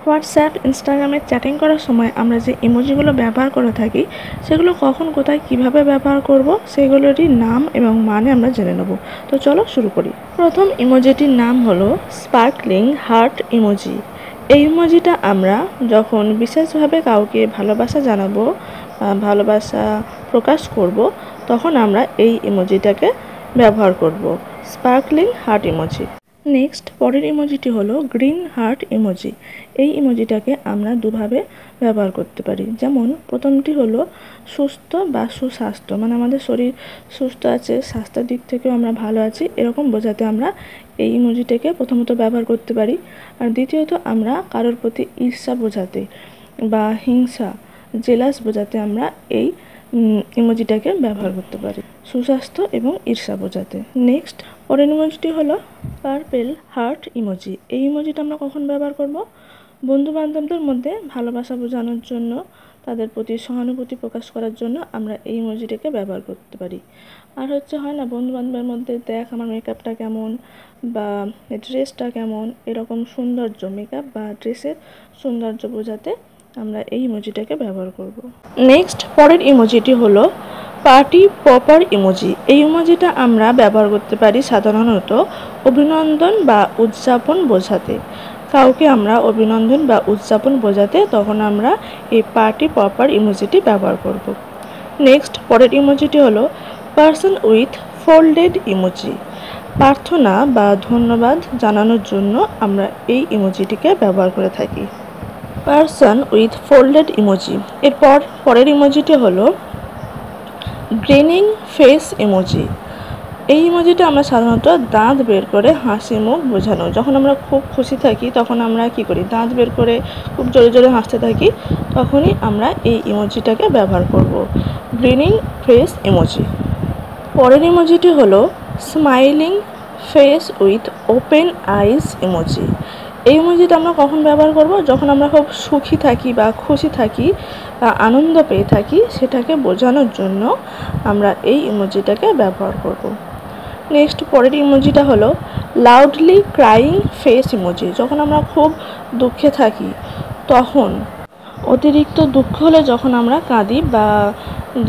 WhatsApp, ইনস্টাগ্রামে chatting করার সময় আমরা যে ইমোজিগুলো ব্যবহার করে থাকি সেগুলো কখন কোথায় কিভাবে ব্যবহার করব সেগুলোরই নাম এবং মানে আমরা জেনে নেব। তো চলো শুরু করি। প্রথম ইমোজিটির নাম হলো স্পার্কলিং হার্ট ইমোজি। এই ইমোজিটা আমরা যখন বিশেষভাবে কাউকে ভালোবাসা জানাবো, ভালোবাসা প্রকাশ করব, তখন আমরা এই ইমোজিটাকে ব্যবহার করব, স্পার্কলিং হার্ট ইমোজি। নেক্সট পরের ইমোজিটি হলো গ্রিন হার্ট ইমোজি। এই ইমোজিটাকে আমরা দুভাবে ব্যবহার করতে পারি। যেমন প্রথমটি হলো সুস্থ বা সুস্বাস্থ্য, মানে আমাদের শরীর সুস্থ আছে, স্বাস্থ্যের দিক থেকেও আমরা ভালো আছি, এরকম বোঝাতে আমরা এই ইমোজিটাকে প্রথমত ব্যবহার করতে পারি। আর দ্বিতীয়ত আমরা কারোর প্রতি ঈর্ষা বোঝাতে বা হিংসা, জেলাস বোঝাতে আমরা এই ইমোজিটাকে ব্যবহার করতে পারি, সুস্বাস্থ্য এবং ঈর্ষা বোঝাতে। নেক্সট পরের ইমোজিটি হলো পার্পেল হার্ট ইমোজি। এই ইমোজিটা আমরা কখন ব্যবহার করব? বন্ধু বান্ধবদের মধ্যে ভালোবাসা বোঝানোর জন্য, তাদের প্রতি সহানুভূতি প্রকাশ করার জন্য আমরা এই ইমোজিটাকে ব্যবহার করতে পারি। আর হয় না বন্ধু বান্ধবের মধ্যে, দেখ আমার মেকআপটা কেমন বা ড্রেসটা কেমন, এরকম সৌন্দর্য, মেকআপ বা ড্রেসের সৌন্দর্য বোঝাতে আমরা এই ইমোজিটাকে ব্যবহার করব। নেক্সট পরের ইমোজিটি হলো পার্টি পপার ইমোজি। এই ইমোজিটা আমরা ব্যবহার করতে পারি সাধারণত অভিনন্দন বা উদযাপন বোঝাতে। কাউকে আমরা অভিনন্দন বা উদযাপন বোঝাতে তখন আমরা এই পার্টি পপার ইমোজিটি ব্যবহার করব। নেক্সট পরের ইমোজিটি হলো পার্সন উইথ ফোল্ডেড ইমোজি। প্রার্থনা বা ধন্যবাদ জানানোর জন্য আমরা এই ইমোজিটিকে ব্যবহার করে থাকি, পার্সন উইথ ফোল্ডেড ইমোজি। এরপর পরের ইমোজিটি হলো গ্রিনিং ফেস ইমোজি। এই ইমোজিটা আমরা সাধারণত দাঁত বের করে হাসি মুখ বোঝানো। যখন আমরা খুব খুশি থাকি তখন আমরা কি করি? দাঁত বের করে খুব জোরে জোরে হাসতে থাকি, তখনই আমরা এই ইমোজিটাকে ব্যবহার করব, গ্রিনিং ফেস ইমোজি। পরের ইমোজিটি হলো smiling face with open eyes emoji. এই ইমোজিটা আমরা কখন ব্যবহার করব? যখন আমরা খুব সুখী থাকি বা খুশি থাকি বা আনন্দ পেয়ে থাকি, সেটাকে বোঝানোর জন্য আমরা এই ইমোজিটাকে ব্যবহার করব। নেক্সট পরের ইমোজিটা হলো লাউডলি ক্রাইং ফেস ইমোজি। যখন আমরা খুব দুঃখে থাকি, তখন অতিরিক্ত দুঃখ হলে যখন আমরা কাঁদি, বা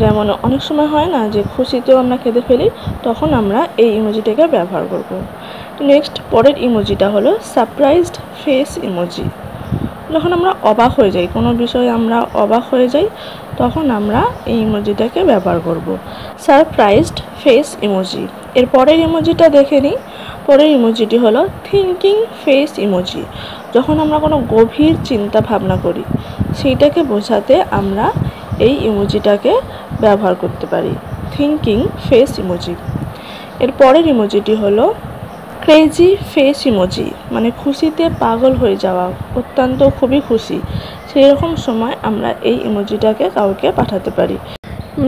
যেমন অনেক সময় হয় না যে খুশিতেও আমরা কেঁদে ফেলি, তখন আমরা এই ইমোজিটাকে ব্যবহার করব। নেক্সট পরের ইমোজিটা হলো সারপ্রাইজড ফেস ইমোজি। যখন আমরা অবাক হয়ে যাই, কোনো বিষয়ে আমরা অবাক হয়ে যাই, তখন আমরা এই ইমোজিটাকে ব্যবহার করব, সারপ্রাইজড ফেস ইমোজি। এর পরের ইমোজিটা দেখে নিই। পরের ইমোজিটি হলো থিঙ্কিং ফেস ইমোজি। যখন আমরা কোনো গভীর চিন্তা ভাবনা করি, সেইটাকে বোঝাতে আমরা এই ইমোজিটাকে ব্যবহার করতে পারি, থিঙ্কিং ফেস ইমোজি। এর পরের ইমোজিটি হলো ক্রেজি ফেস ইমোজি, মানে খুশিতে পাগল হয়ে যাওয়া, অত্যন্ত খুবই খুশি, সেই রকম সময় আমরা এই ইমোজিটাকে কাউকে পাঠাতে পারি।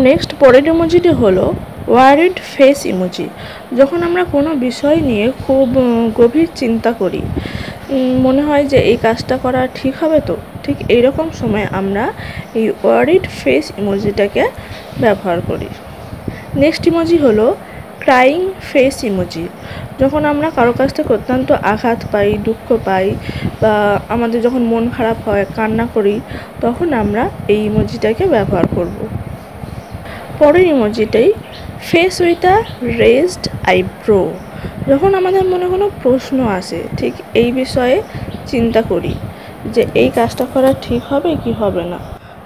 নেক্সট পরের ইমোজিটি হলো ওয়ারিড ফেস ইমোজি। যখন আমরা কোনো বিষয় নিয়ে খুব গভীর চিন্তা করি, মনে হয় যে এই কাজটা করা ঠিক হবে, তো ঠিক এইরকম সময় আমরা এই ওয়ারিড ফেস ইমোজিটাকে ব্যবহার করি। নেক্সট ইমোজি হলো ক্রাইং ফেস ইমোজি। যখন আমরা কারো কাছ থেকে অত্যন্ত আঘাত পাই, দুঃখ পাই, বা আমাদের যখন মন খারাপ হয়, কান্না করি, তখন আমরা এই ইমোজিটাকে ব্যবহার করব। পরের ইমোজিটাই face with a raised eyebrow. যখন আমাদের মনে কোনো প্রশ্ন আসে, ঠিক এই বিষয়ে চিন্তা করি যে এই কাজটা করা ঠিক হবে কি হবে না,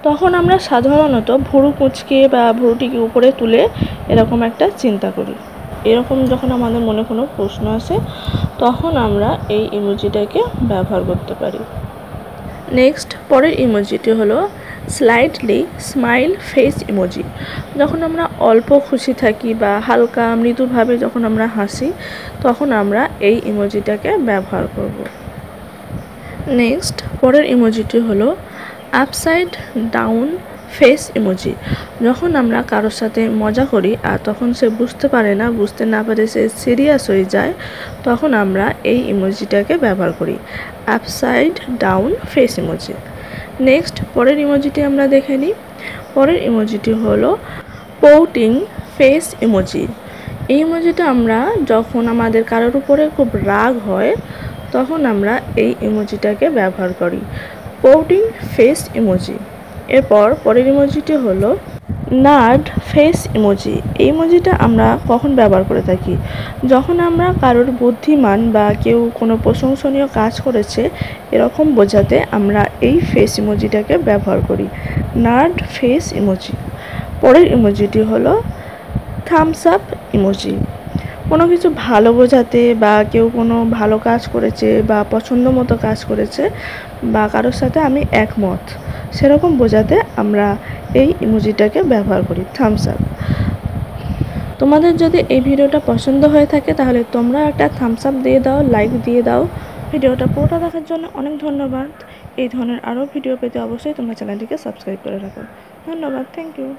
তখন আমরা সাধারণত ভুরু কুঁচকে বা ভুরুটিকে উপরে তুলে এরকম একটা চিন্তা করি। এরকম যখন আমাদের মনে কোনো প্রশ্ন আসে, তখন আমরা এই ইমোজিটাকে ব্যবহার করতে পারি। নেক্সট পরের ইমোজিটি হলো স্লাইটলি স্মাইল ফেস ইমোজি। যখন আমরা অল্প খুশি থাকি বা হালকা মৃদুভাবে যখন আমরা হাসি, তখন আমরা এই ইমোজিটাকে ব্যবহার করব। নেক্সট পরের ইমোজিটি হলো আপসাইড ডাউন ফেস ইমোজি। যখন আমরা কারোর সাথে মজা করি আর তখন সে বুঝতে না পারে সে সিরিয়াস হয়ে যায়, তখন আমরা এই ইমোজিটাকে ব্যবহার করি, upside down face emoji. Next পরের ইমোজিটি আমরা দেখে নিই। পরের ইমোজিটি হলো পোউটিং ফেস ইমোজি। এই ইমোজিটা আমরা যখন আমাদের কারোর উপরে খুব রাগ হয়, তখন আমরা এই ইমোজিটাকে ব্যবহার করি, পোউটিং ফেস ইমোজি। এরপর পরের ইমোজিটি হলো নার্ড ফেস ইমোজি। এই ইমোজিটা আমরা কখন ব্যবহার করে থাকি? যখন আমরা কারোর বুদ্ধিমান বা কেউ কোনো প্রশংসনীয় কাজ করেছে এরকম বোঝাতে আমরা এই ফেস ইমোজিটাকে ব্যবহার করি, নার্ড ফেস ইমোজি। পরের ইমোজিটি হলো থামস আপ ইমোজি। কোনো কিছু ভালো বোঝাতে বা কেউ কোনো ভালো কাজ করেছে বা পছন্দ মতো কাজ করেছে বা কারোর সাথে আমি একমত সেরকম বোঝাতে আমরা এই ইমোজিটাকে ব্যবহার করি, থামস আপ। তোমাদের যদি এই ভিডিওটা পছন্দ হয়ে থাকে তাহলে তোমরা একটা থামস আপ দিয়ে দাও, লাইক দিয়ে দাও। ভিডিওটা পুরোটা দেখার জন্য অনেক ধন্যবাদ। এই ধরনের আরও ভিডিও পেতে অবশ্যই তোমরা চ্যানেলটিকে সাবস্ক্রাইব করে রাখো। ধন্যবাদ, থ্যাংক ইউ।